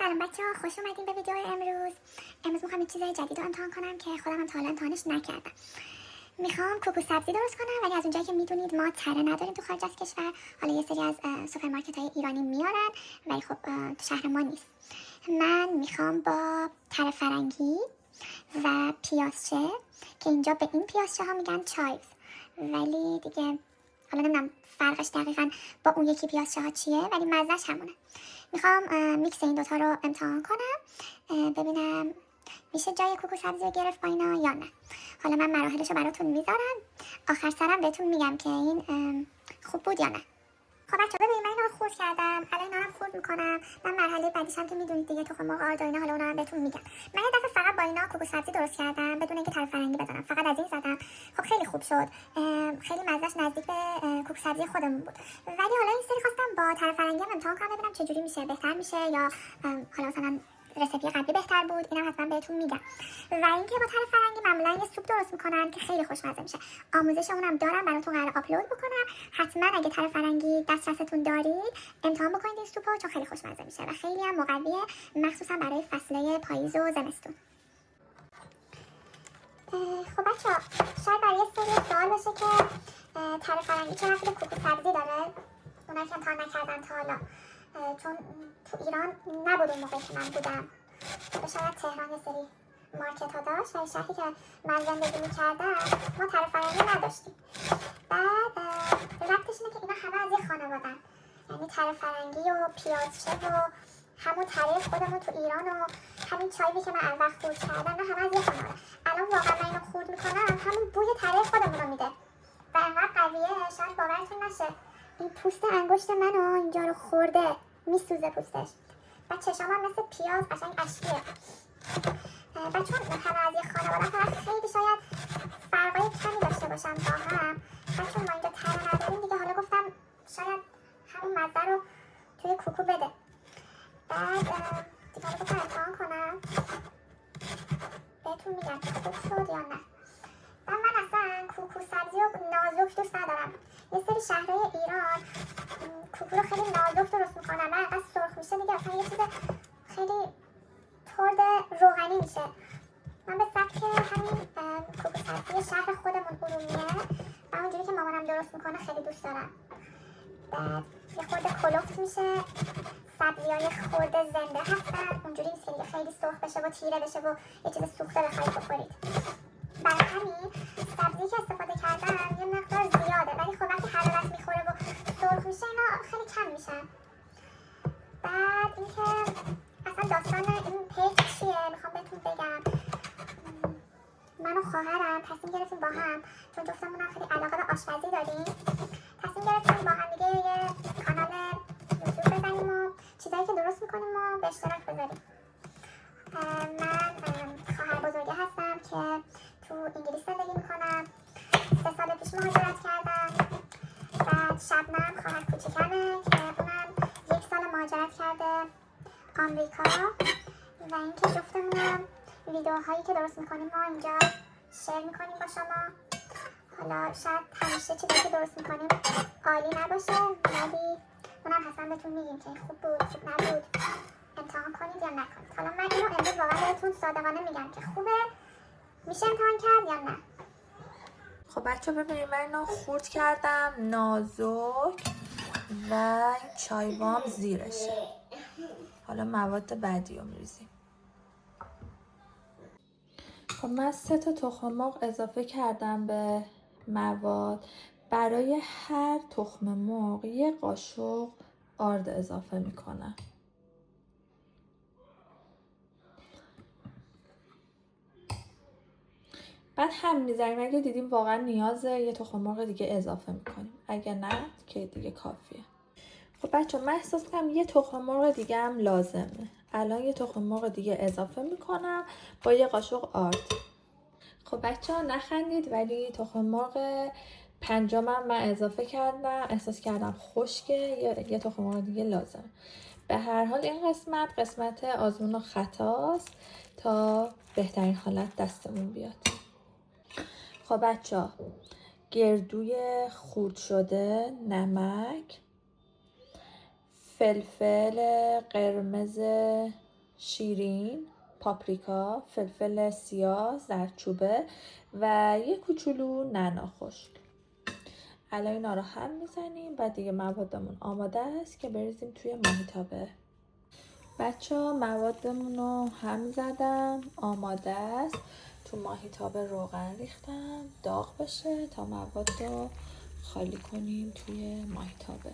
سلام بچه‌ها، خوش اومدین به ویدیو امروز میخوام یه چیزای جدید رو امتحان کنم که خودم هم تا حالا امتحانش نکردم. میخوام کوکو سبزی درست کنم، ولی از اونجایی که میدونید ما تره نداریم تو خارج از کشور. حالا یه سری از سوپرمارکت‌های ایرانی میارن ولی خب تو شهر ما نیست. من میخوام با تره فرنگی و پیازچه که اینجا به این پیازچه ها میگن چایز، ولی دیگه حالا نمیدونم فرقش دقیقا با اون یکی پیازچه ها چیه، ولی مزهش همونه. میخوام میکس این دوتا رو امتحان کنم ببینم میشه جای کوکو سبزی رو گرفت با اینا یا نه. حالا من مراحلش رو براتون میذارم، آخر سرم بهتون میگم که این خوب بود یا نه. خب بچه‌ها ببینید، من اینا رو خورد کردم، الان اینا رو خورد میکنم. من مرحله بعدیشم که میدونید دیگه، تخم مرغ آرد و اینا، حالا اونا رو بهتون میگم. من یه دفعه فقط با اینا کوکو سبزی درست کردم بدون اینکه تره فرنگی بزنم، فقط از این زدم. خب خیلی خوب شد، خیلی مزهش نزدیک به کوکو سبزی خودمون بود. ولی حالا این سری خواستم با تره فرنگی هم امتحان کنم ببینم چه جوری میشه، بهتر میشه یا حالا مثلا رسیپی قبلی بهتر بود. اینم حتما بهتون میگم. و اینکه با تره فرنگی معمولا یه سوپ درست میکنن که خیلی خوشمزه میشه. آموزش اونم دارم براتون، قرار آپلود بکنم. حتما اگه تره فرنگی دسترستون دارید امتحان بکنید این سوپو، چون خیلی خوشمزه میشه و خیلی هم مقویه، مخصوصا برای فصلهای پاییز و زمستون. خب بچه‌ها، شاید برای یه سری سوال باشه که تره فرنگی چه ربطی به کوکو سبزی داره؟ اونایی که امتحان نکردن تا حالا، چون تو ایران نبود اون موقع که من بودم. شاید تهران یه سری مارکت ها داشت، و شهری که من زندگی میکردم ما تره فرنگی نداشتیم. بعد ربطش اینه که اینا همه از یه خانوادن، یعنی تره فرنگی و پیازچه و همون تره خودمون تو ایران و همین چایی که من اول خورد کردم، نه همه از یه خانواده. الان واقعا من اینو خورد میکنم، همون بوی تره خودمون رو میده و انقدر قویه شاید باورتون نشه. این پوست انگشت منو اینجا رو خورده، میسوزه پوستش. و چشام هم مثل پیاز قشنگ اشکیه. و چون همه از یه خانواده فقط خیلی شاید فرقای کمی داشته باشم با هم، و چون ما اینجا تره نداریم دیگه، حالا گفتم شاید همون مزه رو توی کوکو بده. بعد دیگه حالا گفتم امتحان کنم بهتون میگم که خوب شد یا نه. و من اصلا کوکو سبزی رو نازک دوست ندارم. یه سری شهرهای ایران کوکو رو خیلی نازک درست میکنن و انقدر سرخ میشه دیگه، اصلا یه چیز خیلی ترد روغنی میشه. من به سبک همین کوکو سبزی شهر خودمون ارومیه و اونجوری که مامانم درست میکنه خیلی دوست دارم. بعد یه خورده کلفت میشه، سبزی‌های خورده زنده هستن، اونجوری نیست که خیلی سرخ بشه و تیره بشه و یه چیز سوخته بخواید بخورید. برای همین سبزی که استفاده کردم یه مقدار زیاده، ولی خب وقتی حرارت میخوره و سرخ میشه اینا خیلی کم میشن. بعد اینکه اصلا داستان این پیج چیه میخوام بهتون بگم. من و خواهرم تصمیم گرفتیم با هم، چون جفتمون هم خیلی علاقه به آشپزی داریم، تصمیم گرفتیم با هم دیگه یه کانال یوتیوب بزنیم و چیزایی که درست میکنیم و به اشتراک بذاریم. من خواهر بزرگه هستم که تو انگلیس زندگی میکنم. 3 سال پیش مهاجرت کردم. بعد شبنم خواهر کوچیکمه که اونم 1 سال مهاجرت کرده آمریکا. و اینکه جفتمونم ویدیوهایی که درست میکنیم ما اینجا شیر میکنیم با شما. حالا شاید همیشه چیزایی که درست میکنیم عالی نباشه، ولی اونم حتما بهتون میگیم که این خوب بود، خوب نبود، امتحان کنید یا نکنید. حالا من اینو امروز واقعا بهتون صادقانه میگم که خوبه، میشه امتحان کرد یا نه. خب بچه ببینید، من اینو خورد کردم نازک و این چایوام زیرشه. حالا مواد بعدی رو میریزیم. خب من 3 تا تخم مرغ اضافه کردم به مواد. برای هر تخم مرغ 1 قاشق آرد اضافه میکنم. بعد هم میذاریم، اگه دیدیم واقعا نیازه یه تخم مرغ دیگه اضافه میکنیم، اگه نه که دیگه کافیه. خب بچه من احساس کنم یه تخم مرغ دیگه هم لازمه. الان یه تخم مرغ دیگه اضافه میکنم با 1 قاشق آرد. خب بچه ها نخندید، ولی تخم مرغ 5 من اضافه کردم، احساس کردم خشکه، یه تخم مرغ دیگه لازمه. به هر حال این قسمت آزمون و خطاست تا بهترین حالت دستمون بیاد. خب بچه ها، گردوی خورد شده، نمک، فلفل قرمز شیرین، پاپریکا، فلفل سیاه، زردچوبه و یه کوچولو نعنا خشک. الان اینا رو هم میزنیم و دیگه موادمون آماده است که بریزیم توی ماهیتابه. بچه‌ها موادمون رو هم زدم، آماده است. تو ماهیتابه روغن ریختم داغ بشه تا مواد رو خالی کنیم توی ماهیتابه.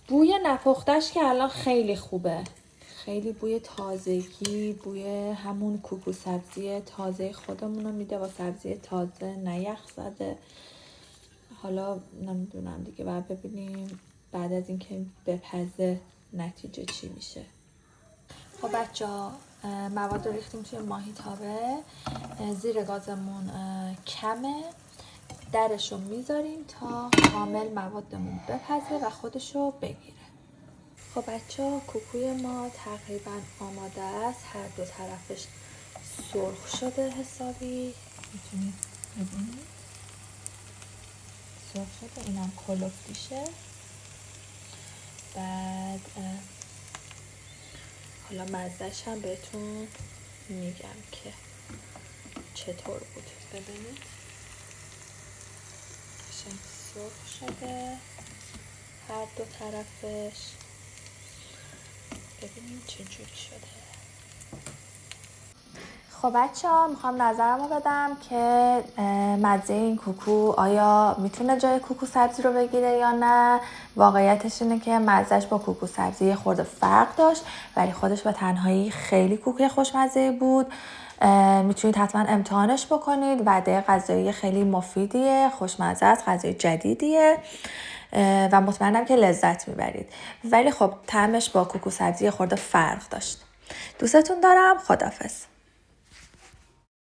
بوی نپختش که الان خیلی خوبه، خیلی بوی تازگی، بوی همون کوکو سبزی تازه خودمون رو میده، با سبزی تازه نه یخ زده. حالا نمیدونم دیگه، بعد ببینیم بعد از اینکه بپزه نتیجه چی میشه. خب بچه‌ها مواد رو ریختیم توی ماهیتابه، زیر گازمون کمه، درش رو میذاریم تا کامل موادمون بپزه و خودشو بگیره. خب بچه‌ها کوکوی ما تقریبا آماده است، هر دو طرفش سرخ شده حسابی، میتونید ببینید سرخ شده، اینم کلوفتیشه. بعد حالا مزهش هم بهتون میگم که چطور بود. ببینید قشنگ سرخ شده هر دو طرفش، ببینید چجوری شده. خب بچه‌ها میخوام نظرمو بدم که مزه این کوکو آیا میتونه جای کوکو سبزی رو بگیره یا نه. واقعیتش اینه که مزهش با کوکو سبزی خورده فرق داشت، ولی خودش به تنهایی خیلی کوکوی خوشمزه بود. میتونید حتما امتحانش بکنید، وعده غذایی خیلی مفیدیه، خوشمزه است، غذای جدیدیه و مطمئنم که لذت میبرید. ولی خب طعمش با کوکو سبزی خورده فرق داشت. دوستتون دارم، خداحافظ.